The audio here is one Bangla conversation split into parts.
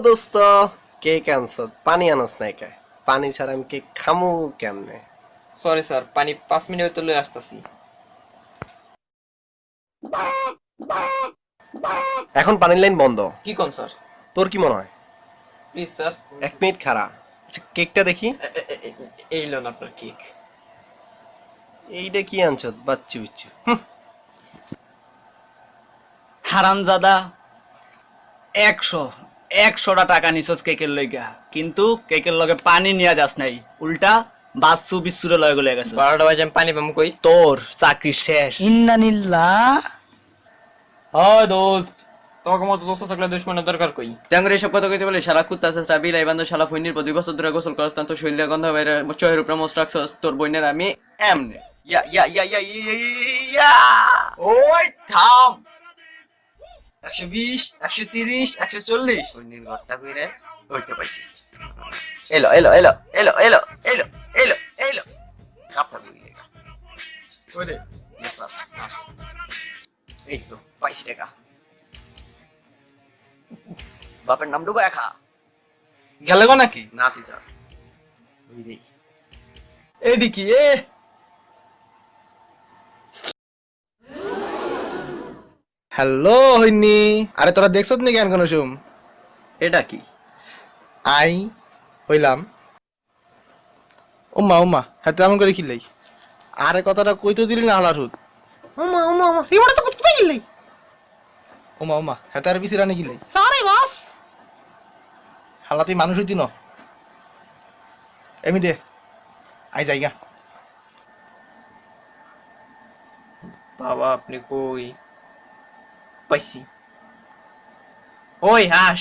দোস্ত কেক আনছ পানি আনস নাই কে পানি ছাড়া আমি কেক খামু কেমনে সরি স্যার পানি 5 মিনিট হইতে লই আসতাছি এখন পানির লাইন বন্ধ কি কোন স্যার তোর কি মনে হয় প্লিজ স্যার 1 মিনিট খাড়া আচ্ছা কেকটা দেখি এই লন আপনার কেক এইটা কি আনছ বাচ্চু বিচ্চু হারামজাদা 100টা টাকা নিছস কেকের লইগা কিন্তু কেকের লগে পানি নিয়া যাস নাই উল্টা বাসু বিসুরে লয়ে গলে গেছে 12টা বাজে আমি পানি পামু কই তোর চাকরি শেষ ইন্নানিল্লাহ হয় দোস্ত তোমাকে মতো দোস্ত থাকলে দুশমনের দরকার কই জাঙ্গরে সব কথা কইতে বলে শালা কুত্তা আছে স্টাবি লাইবান্ধ শালা ফইনির 2 বছর ধরে গোসল করছ তো শৈল্য গন্ধ বাইরে চহের উপরে মোস্ট রাখছস তোর বইনের আমি এমনে ইয়া ওই থাম 120 130 140 ফইনির ঘরটা কইরে ওইটা পাইছি এলো এলো এলো এলো এলো এলো এলো এলো কাপটা কইরে ওরে এই তো পাইছি টাকা বাপের নাম ডুবা একা গেলে গো নাকি নাসি স্যার ওই রে এদিকে হ্যালো হইনি আরে তোরা দেখছত নি কেন কোন সুম এটা কি আই হইলাম ওমা ওমা হ্যাঁ তেমন করে খিলাই আরে কথাটা কইতে দিলি না হালার হুদ ওমা ওমা ওমা রিমোটা তো কোথায় গিলাই ওমা ওমা হ্যাঁ তার বিসি রানি গিলাই সারে বাস হালা তুই মানুষ হইতি ন এমি দে আই যাইগা বাবা আপনি কই পাইছি ওই হাস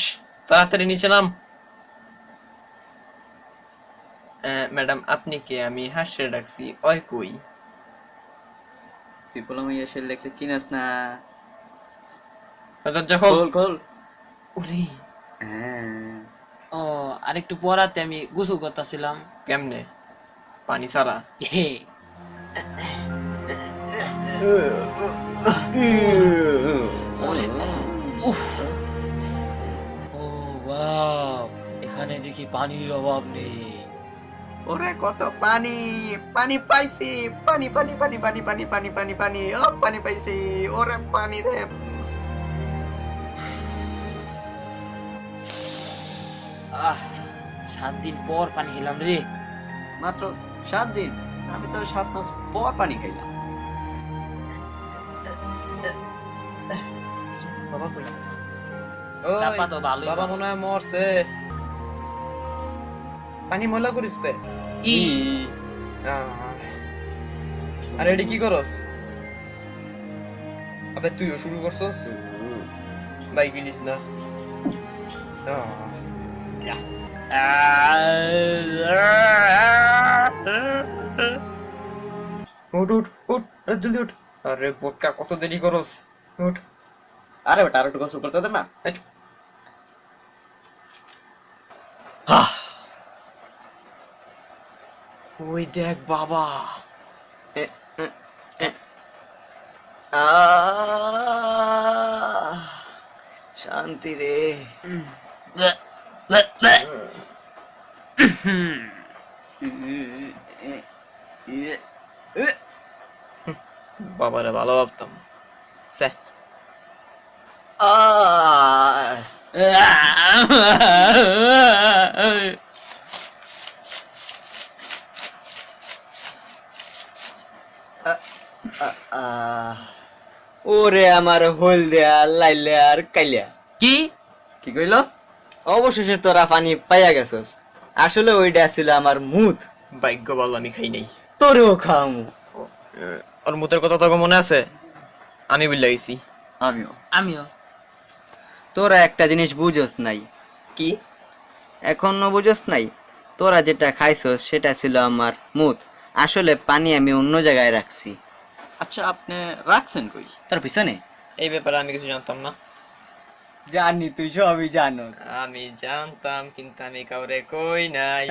তাড়াতাড়ি নিচে নাম ম্যাডাম আপনি কে আমি হাসে ডাকছি ওই কই তুই বললাম এসে লেখলে চিনাস না দরজা খোল খোল খোল ওরে হ্যাঁ ও আরেকটু পড়াতে আমি গোসল করতেছিলাম কেমনে পানি ছাড়া হে উফ ও বাপ এখানে দেখি পানির অভাব নেই ওরে কত পানি পানি পাইছি পানি পানি পানি পানি পানি পানি পানি পানি ও পানি পাইছি ওরে পানি রে আহ 7 দিন পর পানি খেলাম রে মাত্র 7 দিন আমি তো 7 মাস পর পানি খাইলাম বাবা কই চাপা তো ভালোই বাবা মনে হয় মরছে পানি ময়লা করিস কে ই আরে এডি কি করস আবে তুইও শুরু করছস ভাই গিলিস না উঠ উঠ উঠ আরে জলদি উঠ আরে বোটকা কত দেরি করস উঠ আরে বেটা আর একটু গোসল করতে দে না ওই দেখ বাবা শান্তি রে বাবারে ভালো ভাবতাম সে ওরে আমার হলদিয়া লাইলিয়া আর কাইলিয়া কি কি কইল অবশেষে তোরা পানি পাইয়া গেছস আসলে ওইটা ছিল আমার মুত ভাগ্য ভালো আমি খাই নাই তোরেও খাওয়ামু ওর মুতের কথা তোকে মনে আছে আমি বুঝলা গেছি আমিও তোরা একটা জিনিস বুঝোস নাই কি এখনো বুঝোস নাই তোরা যেটা খাইছস সেটা ছিল আমার মুত আসলে পানি আমি অন্য জায়গায় রাখছি আচ্ছা আপনি রাখছেন কই তোর পিছনে এই ব্যাপারে আমি কিছু জানতাম না জানি তুই সবই জানোস আমি জানতাম কিন্তু আমি কাউরে কই নাই